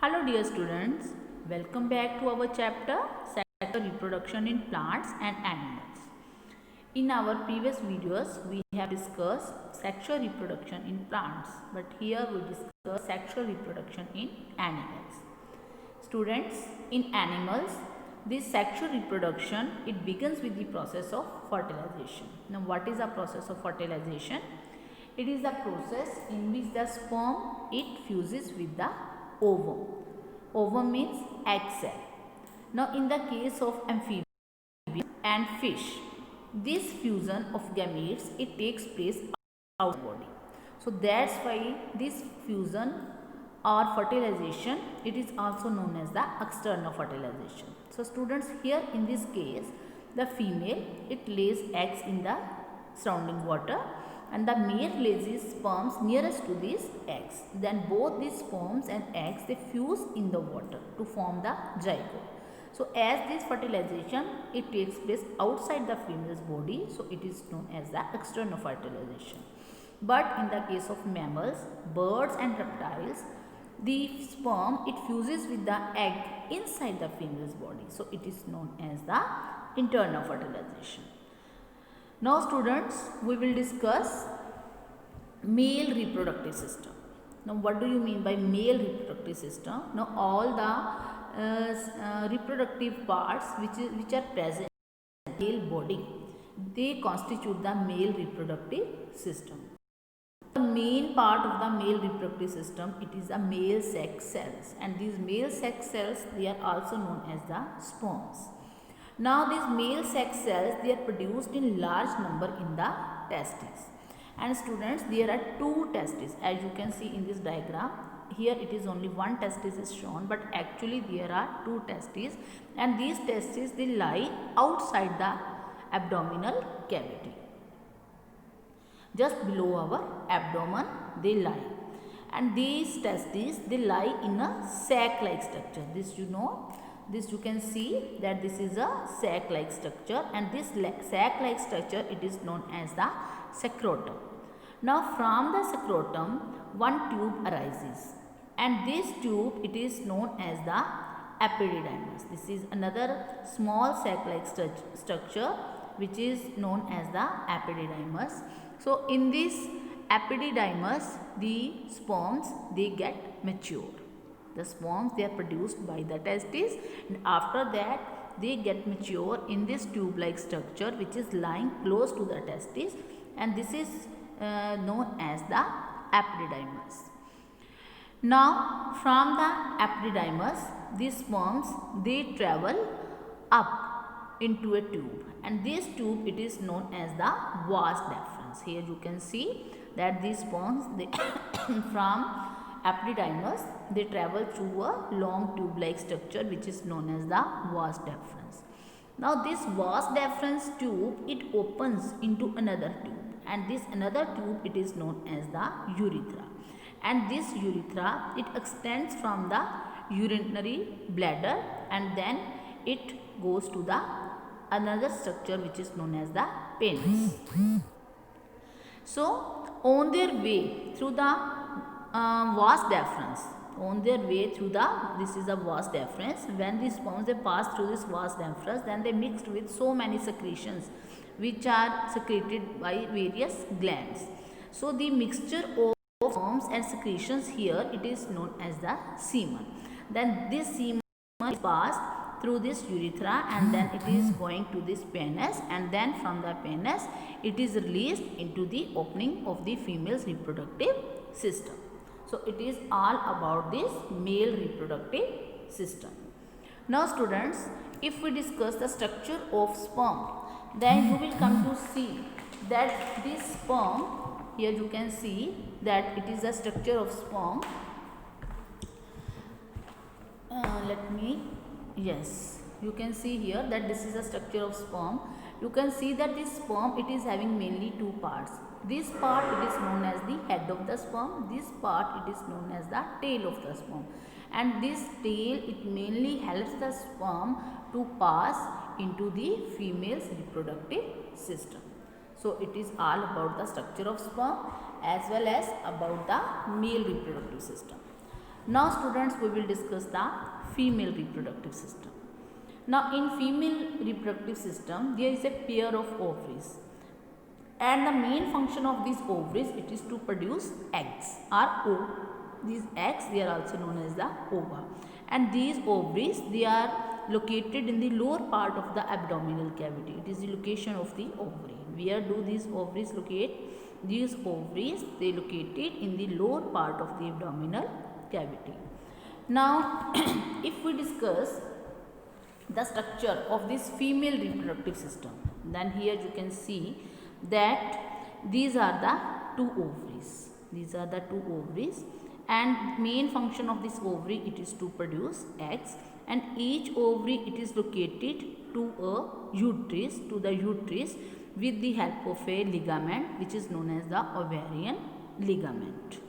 Hello dear students, welcome back to our chapter Sexual Reproduction in Plants and Animals. In our previous videos, we have discussed sexual reproduction in plants, but here we discuss sexual reproduction in animals. Students, in animals, this sexual reproduction, it begins with the process of fertilization. Now what is the process of fertilization? It is the process in which the sperm, it fuses with the ovum. Ovum means egg cell. Now in the case of amphibians and fish, this fusion of gametes, it takes place outside the body. So that's why this fusion or fertilization, it is also known as the external fertilization. So students, here in this case, the female, it lays eggs in the surrounding water and the male lays his sperms nearest to these eggs. Then both these sperms and eggs, they fuse in the water to form the zygote. So as this fertilization, it takes place outside the female's body, so it is known as the external fertilization. But in the case of mammals, birds and reptiles, the sperm, it fuses with the egg inside the female's body, so it is known as the internal fertilization. Now students, we will discuss male reproductive system. Now what do you mean by male reproductive system? Now all the reproductive parts which are present in the male body, they constitute the male reproductive system. The main part of the male reproductive system, it is the male sex cells, and these male sex cells, they are also known as the sperms. Now these male sex cells, they are produced in large number in the testes. And students, there are two testes, as you can see in this diagram. Here it is only one testis is shown, but actually there are two testes, and these testes, they lie outside the abdominal cavity. Just below our abdomen they lie, and these testes, they lie in a sac-like structure. This you know, this you can see that this is a sac-like structure, and this sac-like structure, it is known as the scrotum. Now from the scrotum, one tube arises, and this tube, it is known as the epididymis. This is another small sac-like structure which is known as the epididymis. So in this epididymis, the sperms, they get mature. The sperms, they are produced by the testes, and after that they get mature in this tube-like structure which is lying close to the testes, and this is known as the epididymis. Now from the epididymis, these sperms, they travel up into a tube, and this tube, it is known as the vas deferens. Here you can see that these sperms, they from epididymis, they travel through a long tube-like structure which is known as the vas deferens. Now this vas deferens tube, it opens into another tube, and this another tube, it is known as the urethra, and this urethra, it extends from the urinary bladder, and then it goes to the another structure which is known as the penis. So on their way through the vas deferens, on their way through the, this is a vas deferens, when these sperms, they pass through this vas deferens, then they mixed with so many secretions which are secreted by various glands. So the mixture of sperms and secretions here, it is known as the semen. Then this semen is passed through this urethra, and then it is going to this penis, and then from the penis it is released into the opening of the female's reproductive system. So it is all about this male reproductive system. Now students, if we discuss the structure of sperm, then you will come to see that this sperm, here you can see that it is the structure of sperm. Yes, you can see here that this is the structure of sperm. You can see that this sperm, it is having mainly two parts. This part, it is known as the head of the sperm. This part, it is known as the tail of the sperm. And this tail, it mainly helps the sperm to pass into the female's reproductive system. So it is all about the structure of sperm as well as about the male reproductive system. Now students, we will discuss the female reproductive system. Now in female reproductive system, there is a pair of ovaries, and the main function of these ovaries, it is to produce eggs or o. These eggs, they are also known as the ova, and these ovaries, they are located in the lower part of the abdominal cavity. It is the location of the ovary. Where do these ovaries locate? These ovaries, they located in the lower part of the abdominal cavity. Now if we discuss the structure of this female reproductive system, then here you can see that these are the two ovaries. These are the two ovaries, and main function of this ovary, it is to produce eggs, and each ovary, it is located to a uterus, with the help of a ligament which is known as the ovarian ligament.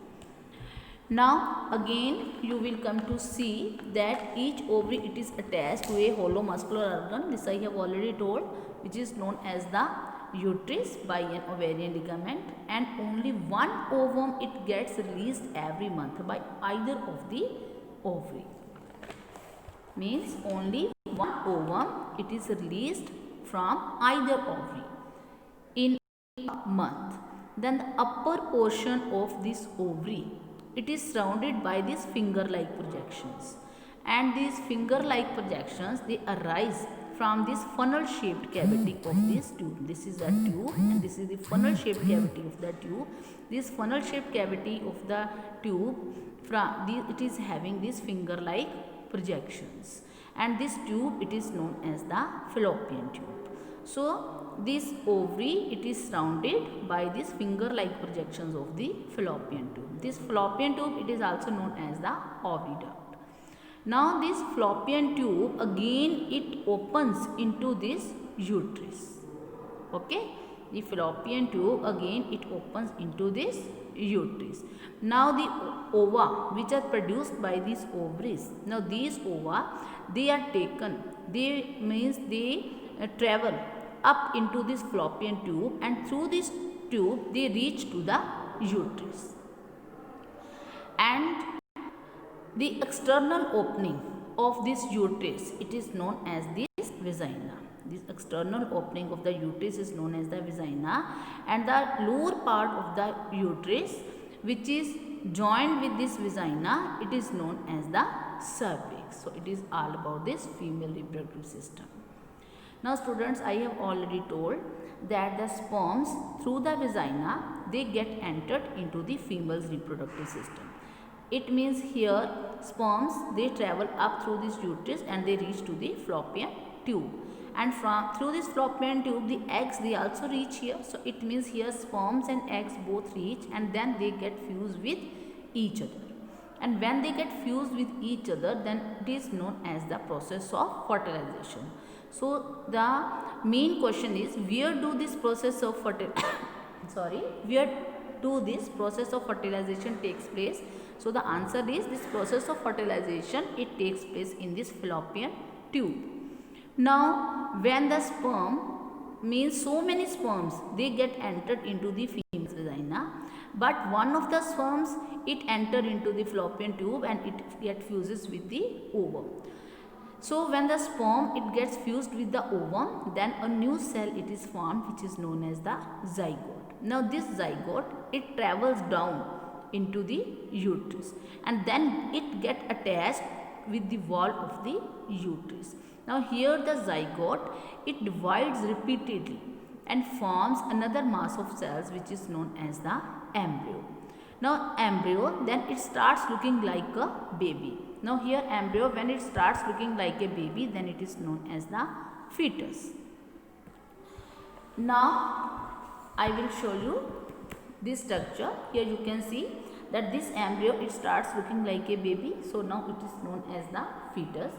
Now again you will come to see that each ovary, it is attached to a hollow muscular organ, this I have already told, which is known as the uterus by an ovarian ligament, and only one ovum, it gets released every month by either of the ovary. Means only one ovum, it is released from either ovary in a month. Then the upper portion of this ovary, it is surrounded by these finger-like projections, and these finger-like projections, they arise from this funnel-shaped cavity of this tube. This is a tube, and this is the funnel-shaped cavity of the tube. This funnel-shaped cavity of the tube, it is having these finger-like projections, and this tube, it is known as the fallopian tube. So this ovary, it is surrounded by these finger-like projections of the fallopian tube. This fallopian tube, it is also known as the oviduct. Now this fallopian tube, again it opens into this uterus. Okay, the fallopian tube, again it opens into this uterus. Now the ova, which are produced by these ovaries, now these ova, they are taken, they travel up into this fallopian tube, and through this tube they reach to the uterus, and the external opening of this uterus, it is known as this vagina. This external opening of the uterus is known as the vagina, and the lower part of the uterus, which is joined with this vagina, it is known as the cervix. So it is all about this female reproductive system. Now students, I have already told that the sperms through the vagina, they get entered into the female's reproductive system. It means here sperms, they travel up through this uterus and they reach to the fallopian tube, and through this fallopian tube the eggs, they also reach here. So it means here sperms and eggs both reach, and then they get fused with each other, and when they get fused with each other, then it is known as the process of fertilization. So the main question is, where do this process of fertilization takes place? So the answer is, this process of fertilization, it takes place in this fallopian tube. Now when the sperm, means so many sperms, they get entered into the female's vagina, but one of the sperms, it enter into the fallopian tube and it get fuses with the ovum. So when the sperm, it gets fused with the ovum, then a new cell, it is formed, which is known as the zygote. Now this zygote, it travels down into the uterus, and then it get attached with the wall of the uterus. Now here the zygote, it divides repeatedly and forms another mass of cells, which is known as the embryo. Now embryo, then it starts looking like a baby. Now here embryo, when it starts looking like a baby, then it is known as the fetus. Now I will show you this structure. Here you can see that this embryo, it starts looking like a baby. So now it is known as the fetus.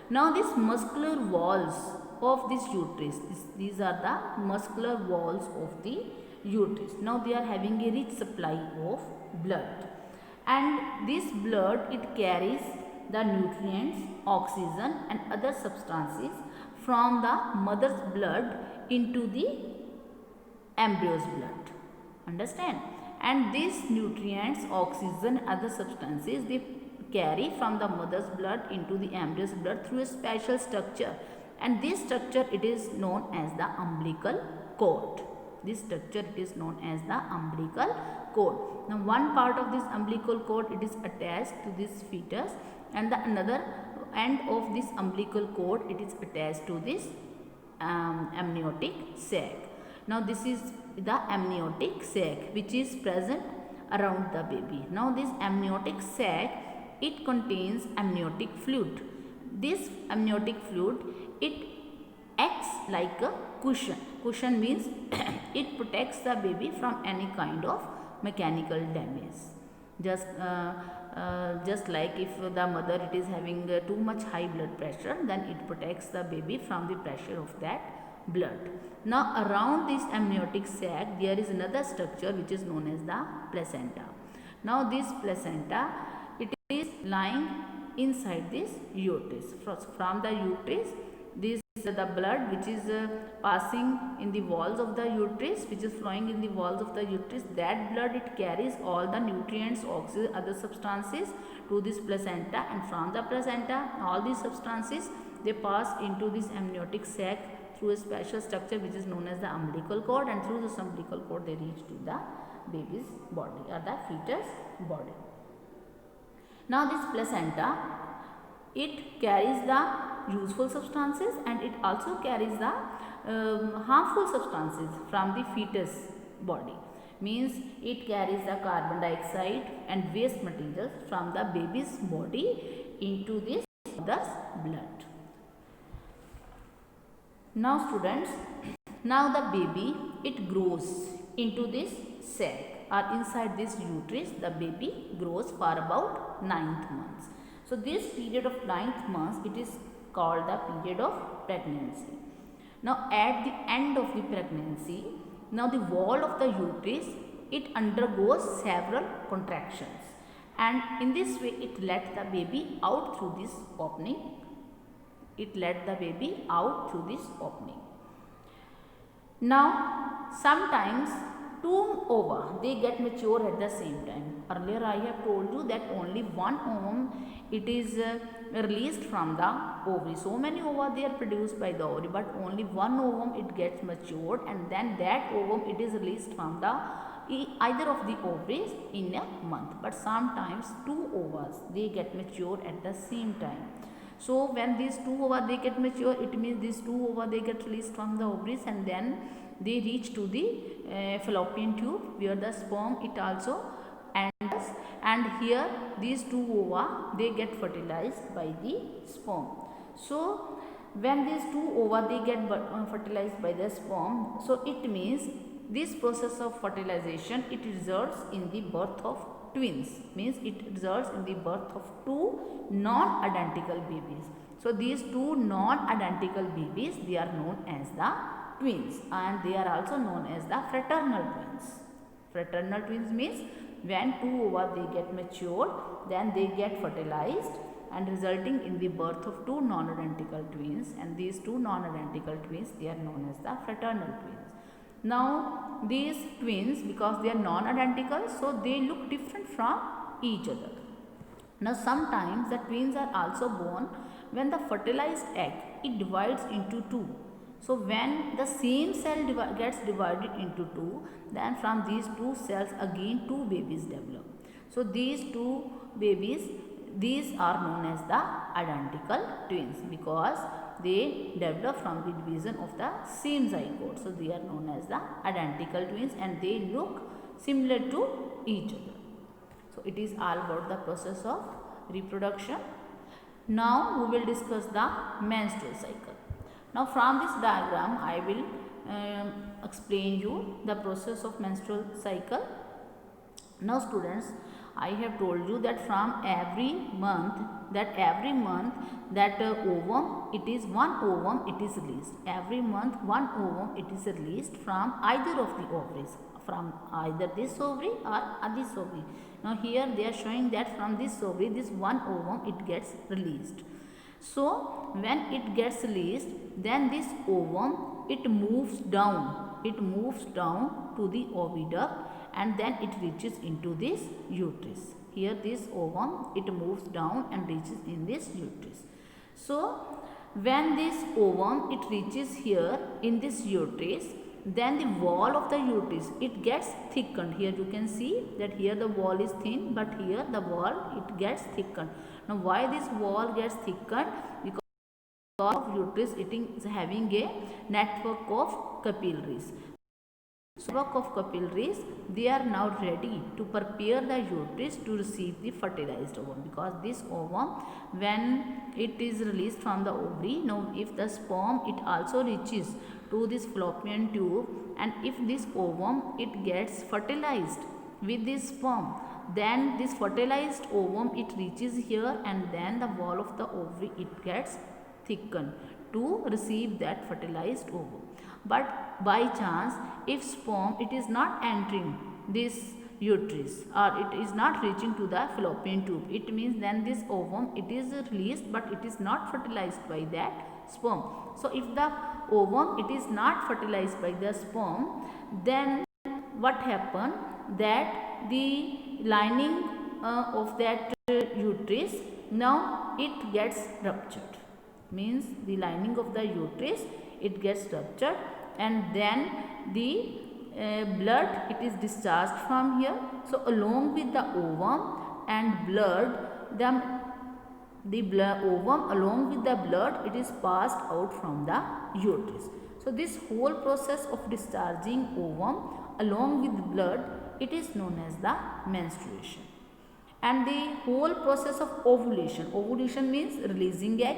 Now these muscular walls of this uterus, these are the muscular walls of the uterus. Now they are having a rich supply of blood, and this blood, it carries the nutrients, oxygen and other substances from the mother's blood into the embryo's blood. Understand? And these nutrients, oxygen, other substances, they carry from the mother's blood into the embryo's blood through a special structure, and this structure it is known as the umbilical cord. This structure it is known as the umbilical cord. Now one part of this umbilical cord it is attached to this fetus, and the another end of this umbilical cord it is attached to this amniotic sac. Now this is the amniotic sac which is present around the baby. Now this amniotic sac it contains amniotic fluid. This amniotic fluid it acts like a cushion. Cushion means it protects the baby from any kind of mechanical damage. Just like if the mother it is having too much high blood pressure, then it protects the baby from the pressure of that blood. Now around this amniotic sac there is another structure which is known as the placenta. Now this placenta it is lying inside this uterus. From the uterus, this the blood which is passing in the walls of the uterus, which is flowing in the walls of the uterus, that blood it carries all the nutrients, oxygen, other substances to this placenta, and from the placenta all these substances they pass into this amniotic sac through a special structure which is known as the umbilical cord, and through this umbilical cord they reach to the baby's body or the fetus body. Now this placenta it carries the useful substances and it also carries the harmful substances from the fetus body. Means it carries the carbon dioxide and waste materials from the baby's body into this mother's blood. Now students, now the baby it grows into this sac or inside this uterus. The baby grows for about 9th month. So this period of 9th month it is called the period of pregnancy. Now at the end of the pregnancy, now the wall of the uterus it undergoes several contractions, and in this way it lets the baby out through this opening. Now sometimes two ova they get mature at the same time. Earlier I have told you that only one ovum it is released from the ovary. So many ova they are produced by the ovary, but only one ovum it gets matured, and then that ovum it is released from the either of the ovaries in a month. But sometimes two ovas they get matured at the same time. So when these two ova they get mature, it means these two ova they get released from the ovaries, and then they reach to the fallopian tube where the sperm it also enters, and here these two ova they get fertilized by the sperm. So when these two ova they get fertilized by the sperm, so it means this process of fertilization it results in the birth of twins. Means it results in the birth of two non-identical babies. So these two non-identical babies they are known as the twins, and they are also known as the fraternal twins. Fraternal twins means when two ova they get matured, then they get fertilized and resulting in the birth of two non-identical twins, and these two non-identical twins they are known as the fraternal twins. Now these twins, because they are non-identical, so they look different from each other. Now sometimes the twins are also born when the fertilized egg it divides into two. So when the same cell gets divided into two, then from these two cells again two babies develop. So these two babies these are known as the identical twins because they develop from the division of the same zygote. So they are known as the identical twins and they look similar to each other. So it is all about the process of reproduction. Now we will discuss the menstrual cycle. Now from this diagram I will explain you the process of menstrual cycle. Now students, I have told you that from every month that ovum it is one ovum it is released. Every month one ovum it is released from either of the ovaries, from either this ovary or this ovary. Now here they are showing that from this ovary this one ovum it gets released. So when it gets released, then this ovum it moves down to the oviduct and then it reaches into this uterus. here this ovum, it moves down and reaches in this uterus. So when this ovum, it reaches here in this uterus, then the wall of the uterus, it gets thickened. Here you can see that here the wall is thin, but here the wall, it gets thickened. Now why this wall gets thickened? Because of uterus, it is having a network of capillaries. So network of capillaries, they are now ready to prepare the uterus to receive the fertilized ovum, because this ovum, when it is released from the ovary, now if the sperm, it also reaches to this fallopian tube, and if this ovum, it gets fertilized with this sperm, then this fertilized ovum, it reaches here, and then the wall of the ovary, it gets thickened to receive that fertilized ovum. But by chance, if sperm, it is not entering this uterus, or it is not reaching to the fallopian tube, it means then this ovum, it is released, but it is not fertilized by that sperm. So if the ovum, it is not fertilized by the sperm, then what happen, that the lining of that uterus, now it gets ruptured. Means the lining of the uterus, it gets ruptured, and then the blood, it is discharged from here. So along with the ovum and blood, the ovum along with the blood, it is passed out from the uterus. So this whole process of discharging ovum along with blood, it is known as the menstruation. And the whole process of ovulation, ovulation means releasing egg,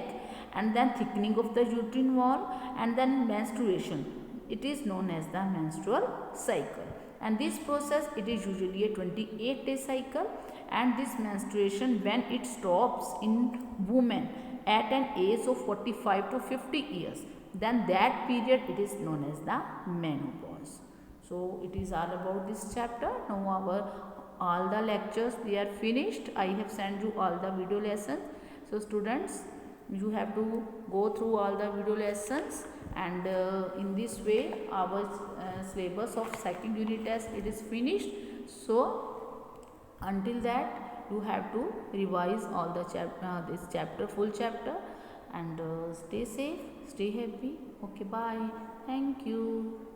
and then thickening of the uterine wall, and then menstruation, it is known as the menstrual cycle. And this process, it is usually a 28-day cycle, and this menstruation, when it stops in women at an age of 45 to 50 years, then that period, it is known as the menopause. So it is all about this chapter. Now all the lectures, they are finished. I have sent you all the video lessons. So students, you have to go through all the video lessons, and in this way our syllabus of second unit test, it is finished. So until that, you have to revise all the this chapter, full chapter, and stay safe, stay happy. Okay, bye, thank you.